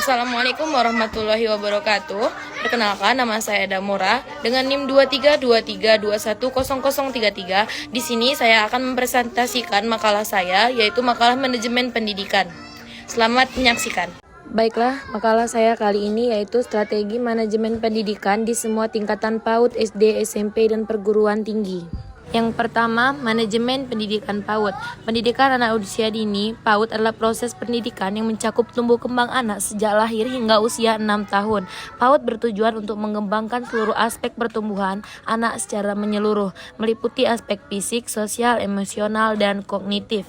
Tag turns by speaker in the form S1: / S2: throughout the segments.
S1: Assalamualaikum warahmatullahi wabarakatuh. Perkenalkan, nama saya Damora dengan NIM 2323210033. Di sini saya akan mempresentasikan makalah saya, yaitu makalah manajemen pendidikan. Selamat menyaksikan. Baiklah, makalah saya kali ini yaitu strategi manajemen pendidikan di semua tingkatan PAUD, SD, SMP, dan perguruan tinggi. Yang pertama, manajemen pendidikan PAUD. Pendidikan anak usia dini PAUD adalah proses pendidikan yang mencakup tumbuh kembang anak sejak lahir hingga usia 6 tahun. PAUD bertujuan untuk mengembangkan seluruh aspek pertumbuhan anak secara menyeluruh, meliputi aspek fisik, sosial, emosional, dan kognitif.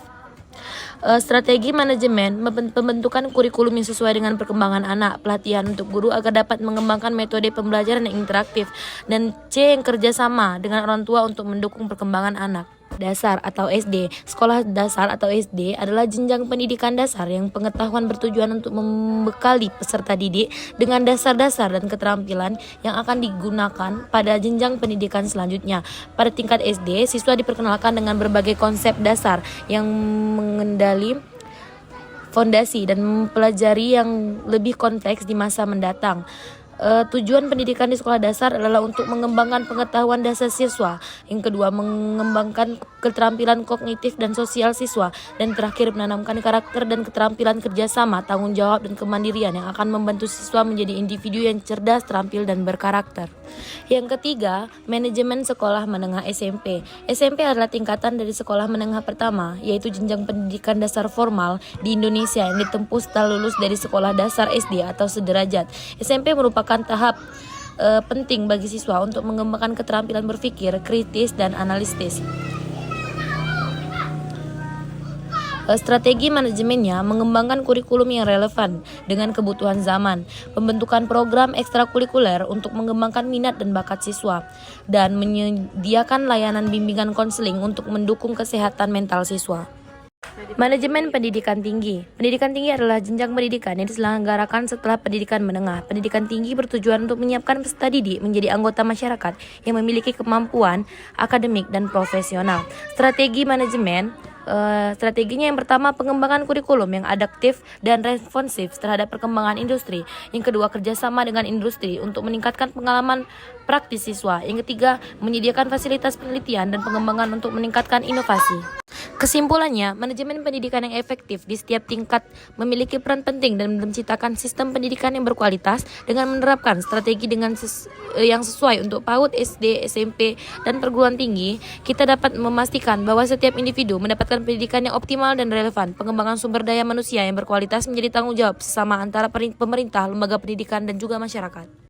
S1: Strategi manajemen pembentukan kurikulum yang sesuai dengan perkembangan anak, pelatihan untuk guru agar dapat mengembangkan metode pembelajaran yang interaktif, dan C yang kerjasama dengan orang tua untuk mendukung perkembangan anak. Dasar atau SD. Sekolah dasar atau SD adalah jenjang pendidikan dasar yang pengetahuan bertujuan untuk membekali peserta didik dengan dasar-dasar dan keterampilan yang akan digunakan pada jenjang pendidikan selanjutnya. Pada tingkat SD, siswa diperkenalkan dengan berbagai konsep dasar yang mengendali fondasi dan mempelajari yang lebih kompleks di masa mendatang. Tujuan pendidikan di sekolah dasar adalah untuk mengembangkan pengetahuan dasar siswa. Yang kedua, mengembangkan keterampilan kognitif dan sosial siswa. Dan terakhir, menanamkan karakter dan keterampilan kerjasama, tanggung jawab, dan kemandirian yang akan membantu siswa menjadi individu yang cerdas, terampil, dan berkarakter. Yang ketiga, manajemen sekolah menengah SMP. SMP adalah tingkatan dari sekolah menengah pertama, yaitu jenjang pendidikan dasar formal di Indonesia yang ditempuh setelah lulus dari sekolah dasar SD atau sederajat. SMP merupakan tahap penting bagi siswa untuk mengembangkan keterampilan berpikir kritis dan analitis. Strategi manajemennya mengembangkan kurikulum yang relevan dengan kebutuhan zaman, pembentukan program ekstrakurikuler untuk mengembangkan minat dan bakat siswa, dan menyediakan layanan bimbingan konseling untuk mendukung kesehatan mental siswa. Manajemen pendidikan tinggi. Pendidikan tinggi adalah jenjang pendidikan yang diselenggarakan setelah pendidikan menengah. Pendidikan tinggi bertujuan untuk menyiapkan peserta didik menjadi anggota masyarakat yang memiliki kemampuan akademik dan profesional. Strategi manajemen strateginya yang pertama, pengembangan kurikulum yang adaptif dan responsif terhadap perkembangan industri. Yang kedua, kerjasama dengan industri untuk meningkatkan pengalaman praktis siswa. Yang ketiga, menyediakan fasilitas penelitian dan pengembangan untuk meningkatkan inovasi. Kesimpulannya, manajemen pendidikan yang efektif di setiap tingkat memiliki peran penting dalam menciptakan sistem pendidikan yang berkualitas dengan menerapkan strategi yang sesuai untuk PAUD, SD, SMP, dan perguruan tinggi. Kita dapat memastikan bahwa setiap individu mendapatkan pendidikan yang optimal dan relevan. Pengembangan sumber daya manusia yang berkualitas menjadi tanggung jawab sesama antara pemerintah, lembaga pendidikan, dan juga masyarakat.